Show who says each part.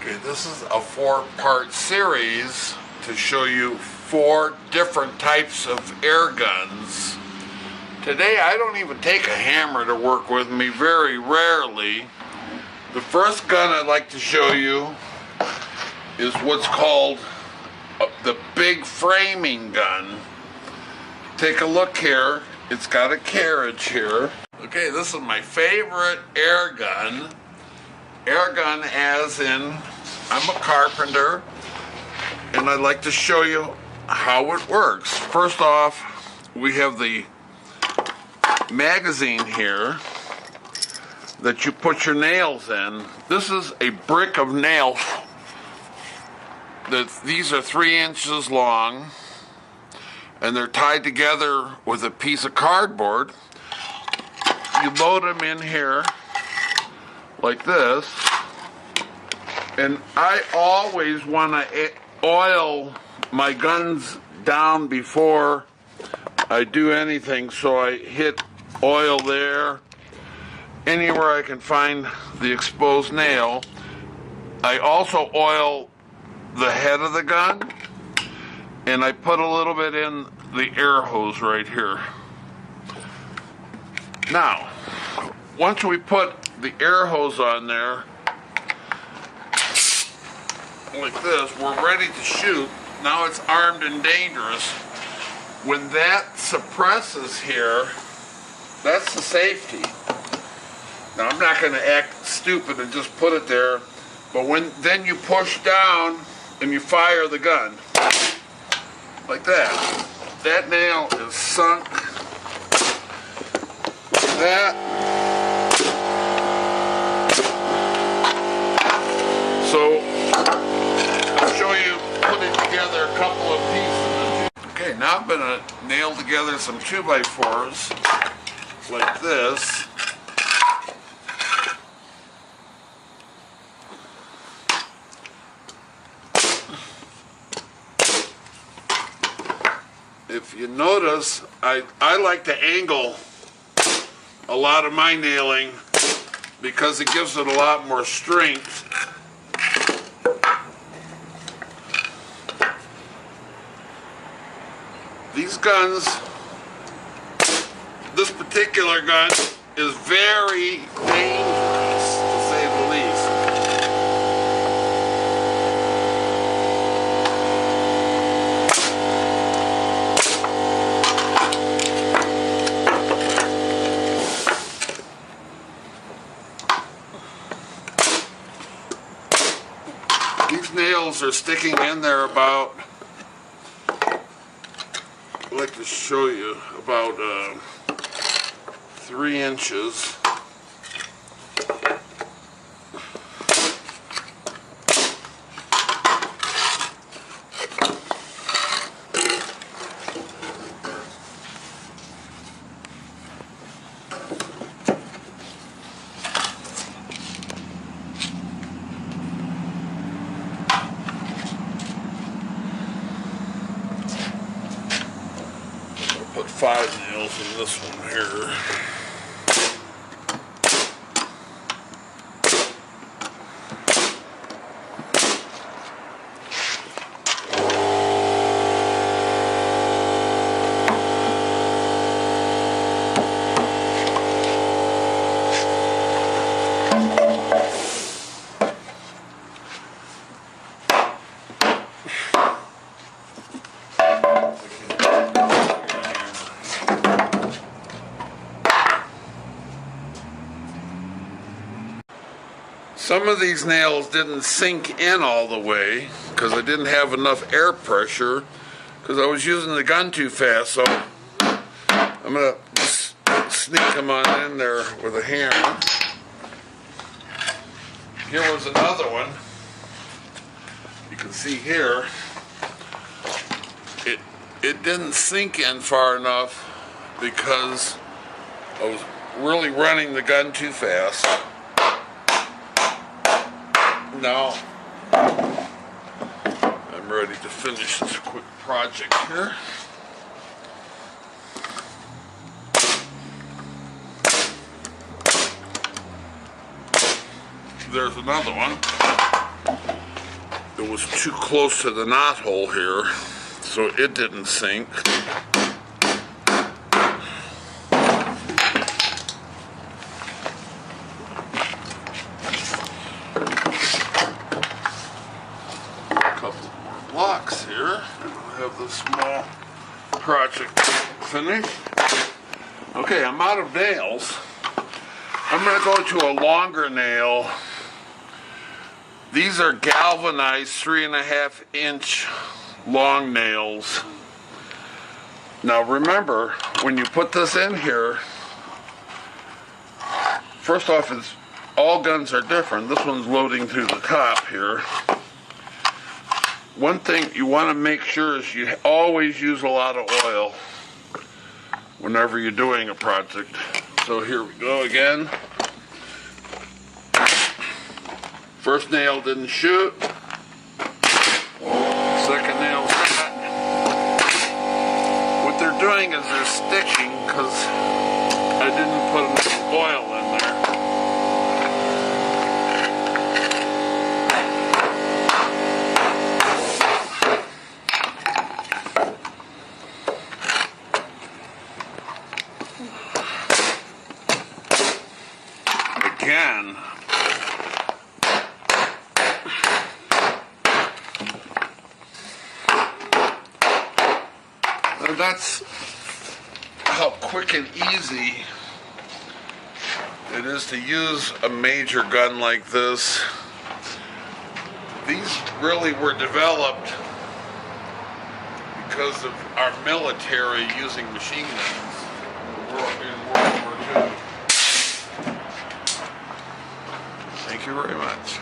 Speaker 1: Okay, this is a 4-part series to show you 4 different types of air guns. Today I don't even take a hammer to work with me, very rarely. The first gun I'd like to show you is what's called the big framing gun. Take a look here. It's got a carriage here. Okay, this is my favorite air gun. Air gun as in, I'm a carpenter, and I'd like to show you how it works. First off, we have the magazine here that you put your nails in. This is a brick of nails. These are 3 inches long, and they're tied together with a piece of cardboard. You load them in here like this, and I always want to oil my guns down before I do anything, so I hit oil there, anywhere I can find the exposed nail. I also oil the head of the gun, and I put a little bit in the air hose right here. Now, once we put the air hose on there, like this, we're ready to shoot. Now it's armed and dangerous. When that suppresses here, that's the safety. Now I'm not going to act stupid and just put it there, but then you push down and you fire the gun. Like that. That nail is sunk. That. So, I'll show you putting together a couple of pieces. Okay, now I'm going to nail together some 2x4s like this. If you notice, I like to angle a lot of my nailing because it gives it a lot more strength. These guns, this particular gun is very dangerous, to say the least. These nails are sticking in there about, I'd like to show you, about 3 inches. Put 5 nails in this one here. Some of these nails didn't sink in all the way because I didn't have enough air pressure because I was using the gun too fast, so I'm going to just sneak them on in there with a hammer. Here was another one. You can see here it didn't sink in far enough because I was really running the gun too fast. Now, I'm ready to finish this quick project here. There's another one. It was too close to the knot hole here, so it didn't sink. Couple more blocks here, and I'll have the small project finished. Okay, I'm out of nails. I'm going to go to a longer nail. These are galvanized 3.5 inch long nails. Now remember, when you put this in here, first off, all guns are different. This one's loading through the top here. One thing you want to make sure is you always use a lot of oil whenever you're doing a project. So here we go again. First nail didn't shoot. Second nail's not. What they're doing is they're stitching because I didn't put enough oil in there. Again, and that's how quick and easy it is to use a major gun like this. These really were developed because of our military using machine guns in World War II. Thank you very much.